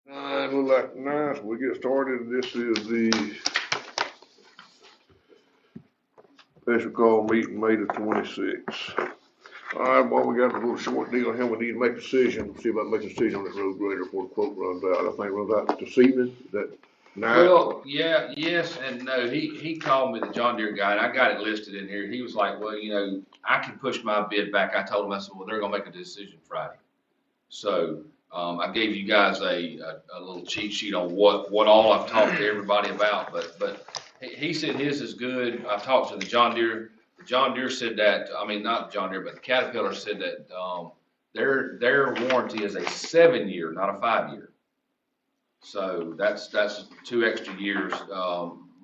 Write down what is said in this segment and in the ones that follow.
Look like nice. We get started. This is the special call meeting, May the 26th. All right, well, we got a little short deal here. We need to make a decision, see about making a decision on this road grader before the quote runs out. I think it runs out this evening, is that night? Well, yeah, yes and no. He called me, the John Deere guy, and I got it listed in here. He was like, well, I can push my bid back. I told him, I said, well, they're gonna make a decision Friday. So, I gave you guys a little cheat sheet on what all I've talked to everybody about, but he said his is good. I've talked to the John Deere. The John Deere said that, I mean, not John Deere, but the Caterpillar said that, their warranty is a 7 year, not a 5 year. So that's 2 extra years.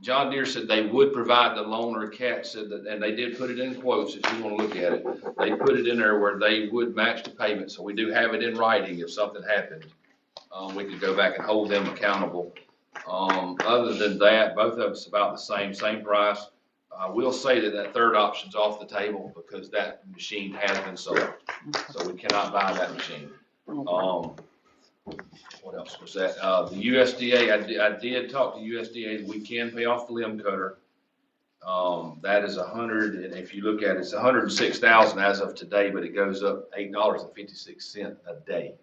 John Deere said they would provide the loan, or Cat said that, and they did put it in quotes if you want to look at it. They put it in there where they would match the payment, so we do have it in writing if something happened. We could go back and hold them accountable. Other than that, both of us about the same price. I will say that third option's off the table because that machine has been sold, so we cannot buy that machine. What else was that? The USDA, I did talk to USDA, we can pay off the limb cutter. That is and if you look at it, it's 106,000 as of today, but it goes up $8.56 a day.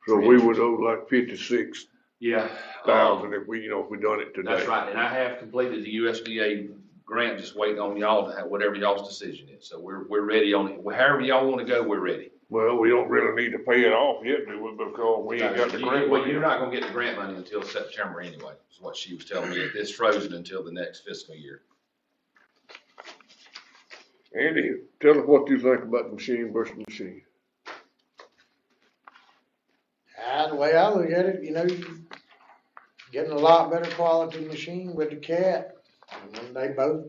So we would owe like 56,000 Yeah. if we done it today. That's right, and I have completed the USDA grant, just waiting on y'all to have whatever y'all's decision is. So we're ready on it. However y'all wanna go, we're ready. Well, we don't really need to pay it off yet, do we? Because we ain't got the grant Well, money. you're not gonna get the grant money until September anyway, is what she was telling me. It's frozen until the next fiscal year. Andy, tell us what you think about the machine versus machine. The way I look at it, you're getting a lot better quality machine with the Cat. And they both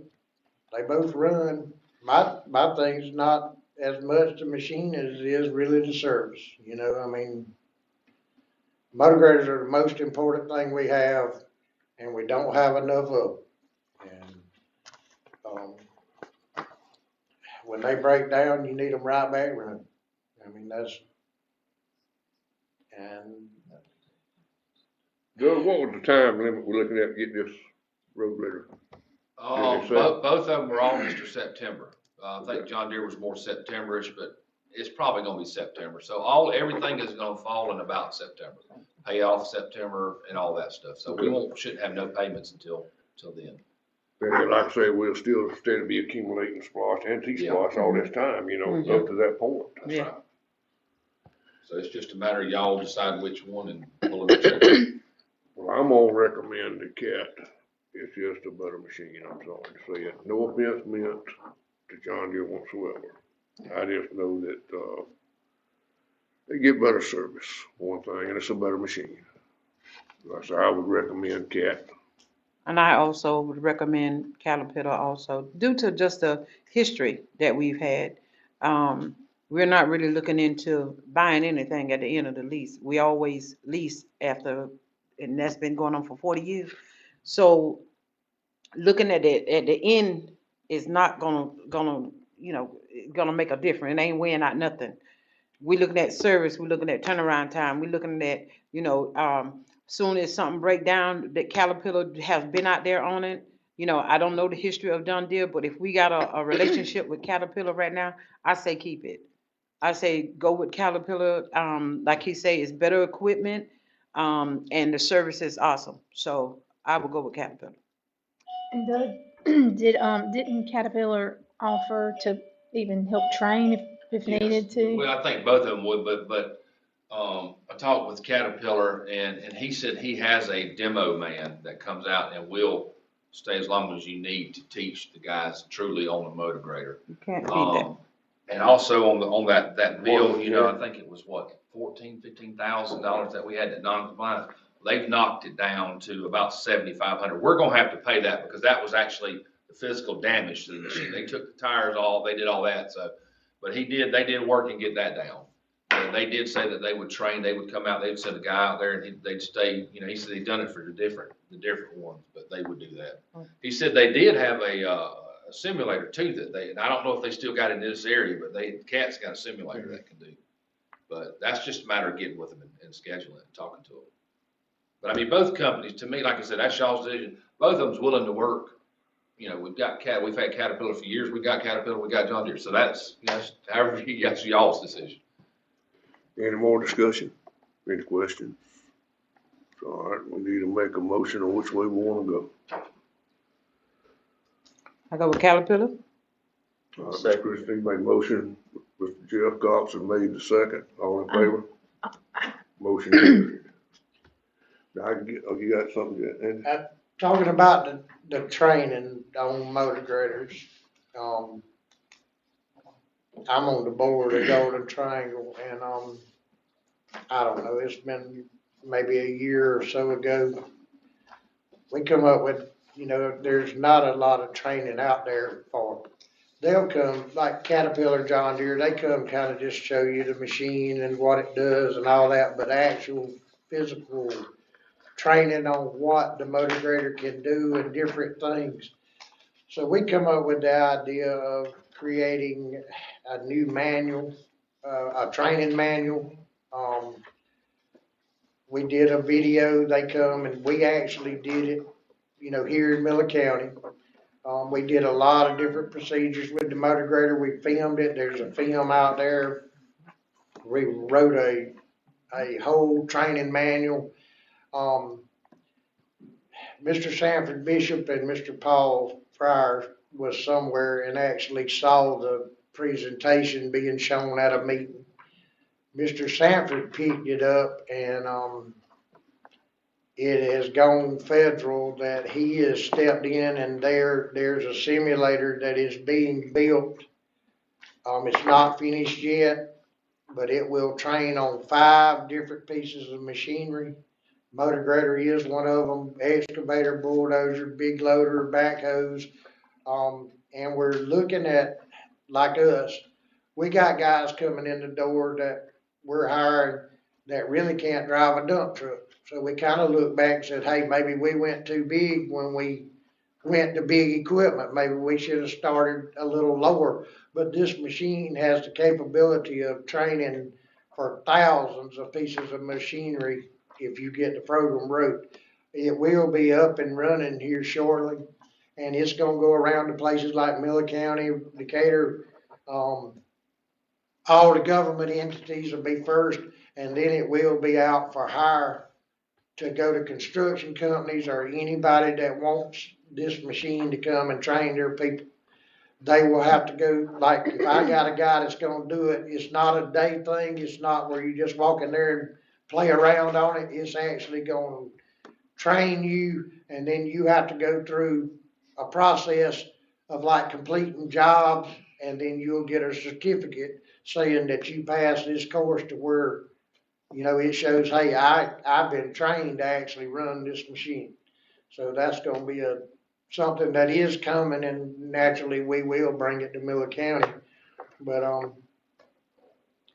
run. My thing's not as much the machine as it is really the service. Motor graders are the most important thing we have, and we don't have enough of them. And when they break down, you need them right back running. And Doug, what was the time limit we're looking at to get this road grader? Both of them were August or September. I think John Deere was more September-ish, but it's probably gonna be September. So everything is gonna fall in about September. Pay off September and all that stuff. So we shouldn't have no payments until then. And like I say, we'll still steadily be accumulating splosh, antique splosh all this time, up to that point. That's right. So it's just a matter of y'all decide which one and pull the trigger. Well, I'm gonna recommend the Cat. It's just a better machine, I'm sorry to say it. No offense meant to John Deere whatsoever. I just know that, they get better service, one thing, and it's a better machine. Like I said, I would recommend Cat. And I also would recommend Caterpillar also, due to just the history that we've had. We're not really looking into buying anything at the end of the lease. We always lease after, and that's been going on for 40 years. So looking at it at the end is not gonna make a difference. It ain't weighing out nothing. We're looking at service, we're looking at turnaround time, we're looking at, soon as something break down, that Caterpillar has been out there on it. I don't know the history of John Deere, but if we got a relationship with Caterpillar right now, I say keep it. I say go with Caterpillar. Like he say, it's better equipment, and the service is awesome. So I would go with Caterpillar. And Doug, didn't Caterpillar offer to even help train if Yes. needed to? Well, I think both of them would, but I talked with Caterpillar and he said he has a demo man that comes out and will stay as long as you need to teach the guys truly on a motor grader. You can't beat that. And also on that bill, I think it was what, $15,000 that we had at non-compliance. They've knocked it down to about 7,500. We're gonna have to pay that because that was actually the physical damage to the machine. They took the tires off, they did all that. So, but they did work and get that down. And they did say that they would train, they would come out, they'd send a guy out there and they'd stay. He said he'd done it for the different ones, but they would do that. He said they did have a simulator too and I don't know if they still got it in this area, but Cat's got a simulator that can do. But that's just a matter of getting with them and scheduling it and talking to them. But I mean, both companies, to me, like I said, that's y'all's decision. Both of them's willing to work. You know, we've had Caterpillar for years. We got Caterpillar, we got John Deere. So that's, however, that's y'all's decision. Any more discussion? Any questions? All right, we need to make a motion on which way we wanna go. I go with Caterpillar. Ms. Christine made motion, Mr. Jeff Cox has made the second, all in favor? Motion carried. Now, you got something, Andy? Talking about the training on motor graders, I'm on the board of Golden Triangle, and, I don't know, it's been maybe a year or so ago. We come up with, there's not a lot of training out there for it. They'll come, like Caterpillar, John Deere, they come kind of just show you the machine and what it does and all that, but actual physical training on what the motor grader can do and different things. So we come up with the idea of creating a new manual, a training manual. We did a video, they come and we actually did it, here in Miller County. We did a lot of different procedures with the motor grader. We filmed it. There's a film out there. We wrote a whole training manual. Mr. Sanford Bishop and Mr. Paul Fryer was somewhere and actually saw the presentation being shown at a meeting. Mr. Sanford picked it up, and it has gone federal that he has stepped in, and there's a simulator that is being built. It's not finished yet, but it will train on 5 different pieces of machinery. Motor grader is one of them, excavator, bulldozer, big loader, backhoes. And we're looking at, like us, we got guys coming in the door that we're hiring that really can't drive a dump truck. So we kind of looked back and said, hey, maybe we went too big when we went to big equipment. Maybe we should have started a little lower. But this machine has the capability of training for thousands of pieces of machinery if you get the program wrote. It will be up and running here shortly, and it's going to go around to places like Miller County, Decatur. All the government entities will be first, and then it will be out for hire to go to construction companies or anybody that wants this machine to come and train their people. They will have to go, like if I got a guy that's gonna do it, it's not a day thing, it's not where you just walk in there and play around on it, it's actually gonna train you, and then you have to go through a process of like completing jobs, and then you'll get a certificate saying that you passed this course to where, it shows, hey, I've been trained to actually run this machine. So that's gonna be something that is coming, and naturally we will bring it to Miller County. But,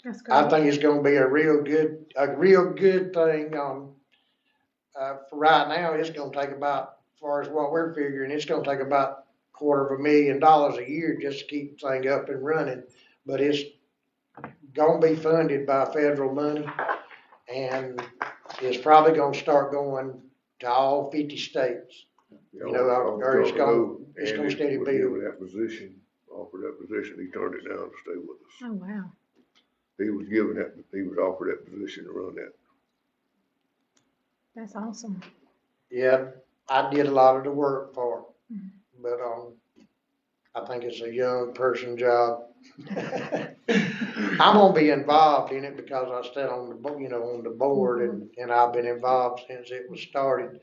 That's I great. think it's gonna be a real good thing. For right now, it's gonna take about, as far as what we're figuring, it's gonna take about $250,000 a year just to keep the thing up and running. But it's gonna be funded by federal money, and it's probably gonna start going to all 50 states. Or it's gonna steady build. Given that position, offered that position, he turned it down to stay with us. Oh, wow. He was offered that position to run that. That's awesome. Yeah, I did a lot of the work for it, but, I think it's a young person job. I'm gonna be involved in it because I sat on the board, and I've been involved since it was started.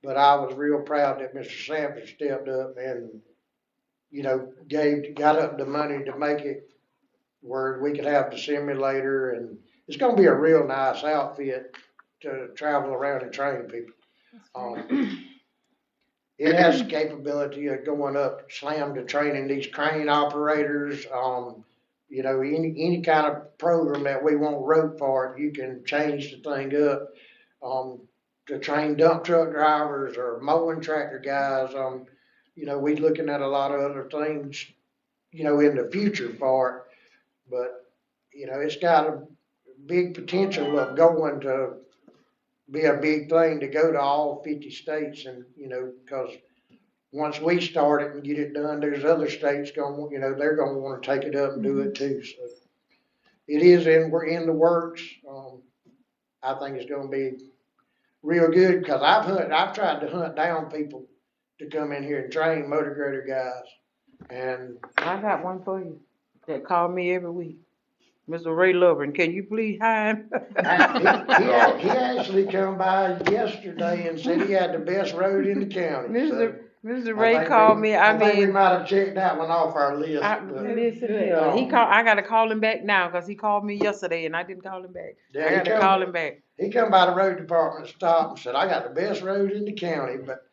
But I was real proud that Mr. Sanford stepped up and, got up the money to make it where we could have the simulator, and it's gonna be a real nice outfit to travel around and train people. It has the capability of going up, slam to training these crane operators, any kind of program that we want wrote for it, you can change the thing up, to train dump truck drivers or mowing tractor guys. We looking at a lot of other things, in the future for it, but, it's got a big potential of going to be a big thing to go to all 50 states and, cause once we start it and get it done, there's other states they're gonna wanna take it up and do it too, so. We're in the works, I think it's gonna be real good, cause I've tried to hunt down people to come in here and train motor grader guys, and I got one for you that call me every week. Mr. Ray Lovren, can you please hire him? he actually come by yesterday and said he had the best road in the county, so. Mr. Ray called me, I think we might have checked that one off our list, but. Listen here, I gotta call him back now, cause he called me yesterday and I didn't call him back. Yeah, I he gotta come- call him back. He come by the road department, stopped and said, I got the best road in the county, but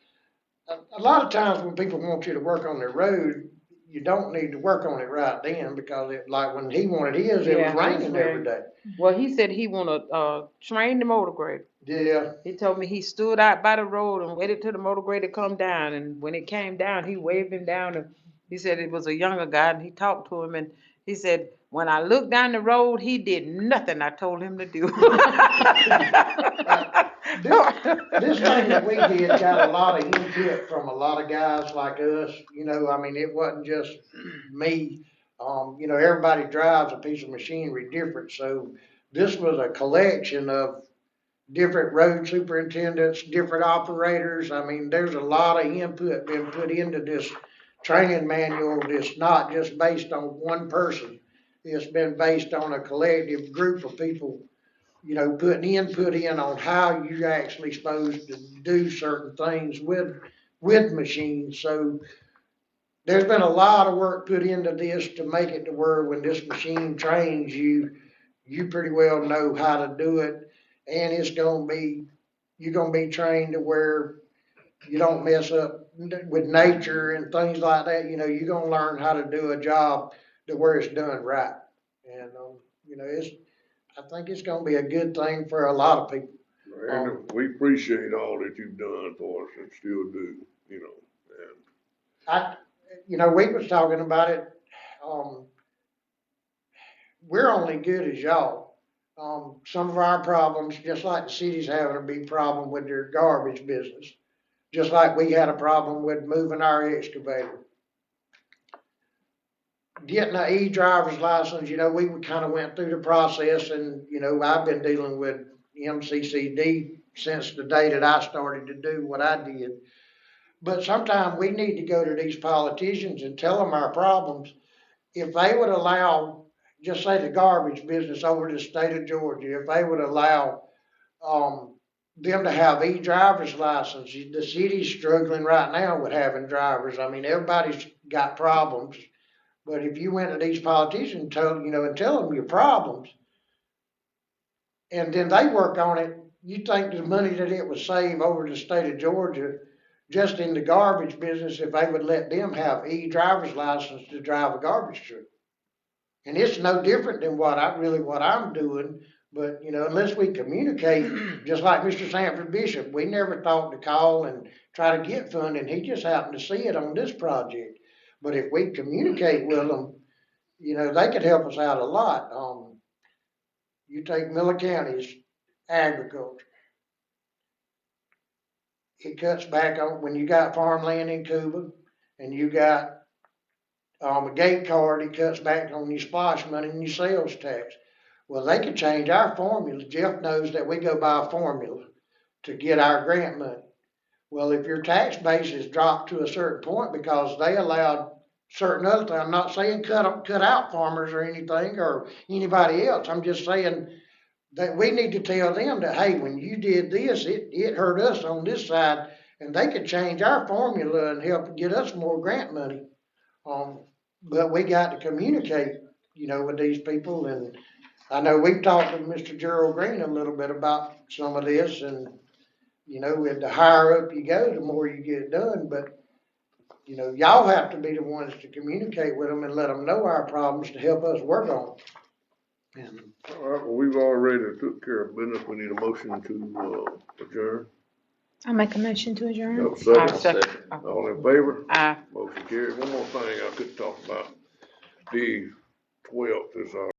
a lot of times when people want you to work on their road, you don't need to work on it right then, because like when he wanted his, it was Yeah, raining that's every day. Well, he said he wanna, train the motor grader. Yeah, He told me he stood out by the road and waited till the motor grader come down, and when it came down, he waved him down, and he said it was a younger guy, and he talked to him, and he said, when I looked down the road, he did nothing I told him to do. this thing that we did got a lot of input from a lot of guys like us, I mean, it wasn't just me. Everybody drives a piece of machinery different, so this was a collection of different road superintendents, different operators. I mean, there's a lot of input been put into this training manual that's not just based on one person. It's been based on a collective group of people, putting input in on how you're actually supposed to do certain things with machines. So there's been a lot of work put into this to make it to where when this machine trains you, you pretty well know how to do it. And you're gonna be trained to where you don't mess up with nature and things like that. You're gonna learn how to do a job to where it's done right. And, I think it's gonna be a good thing for a lot of people. And we appreciate all that you've done for us and still do, and We was talking about it, we're only good as y'all. Some of our problems, just like the city's having a big problem with their garbage business, just like we had a problem with moving our excavator. Getting an e-driver's license, we kind of went through the process, and, I've been dealing with MCCD since the day that I started to do what I did. But sometimes we need to go to these politicians and tell them our problems. If they would allow, just say the garbage business over the state of Georgia, if they would allow them to have e-driver's license, the city's struggling right now with having drivers. I mean, everybody's got problems, but if you went to these politicians and tell them your problems, and then they work on it, you think the money that it would save over the state of Georgia just in the garbage business if they would let them have e-driver's license to drive a garbage truck. And it's no different than what I'm doing, but unless we communicate, just like Mr. Sanford Bishop, we never thought to call and try to get funding. He just happened to see it on this project. But if we communicate with them, they could help us out a lot. You take Miller County's agriculture. It cuts back on when you got farmland in Cuba and you got a gate card, it cuts back on your splash money and your sales tax. Well, they could change our formula. Jeff knows that we go by a formula to get our grant money. Well, if your tax base is dropped to a certain point because they allowed certain other things, I'm not saying cut out farmers or anything or anybody else. I'm just saying that we need to tell them that, hey, when you did this, it hurt us on this side, and they could change our formula and help get us more grant money. But we got to communicate, with these people. And I know we've talked to Mr. Gerald Green a little bit about some of this, and, the higher up you go, the more you get done. But, y'all have to be the ones to communicate with them and let them know our problems to help us work on them. all right, well, we've already took care of business. We need a motion to adjourn. I'll make a motion to adjourn. No, I second. second. All in favor? Aye. Motion carried. One more thing I could talk about. The 12th is our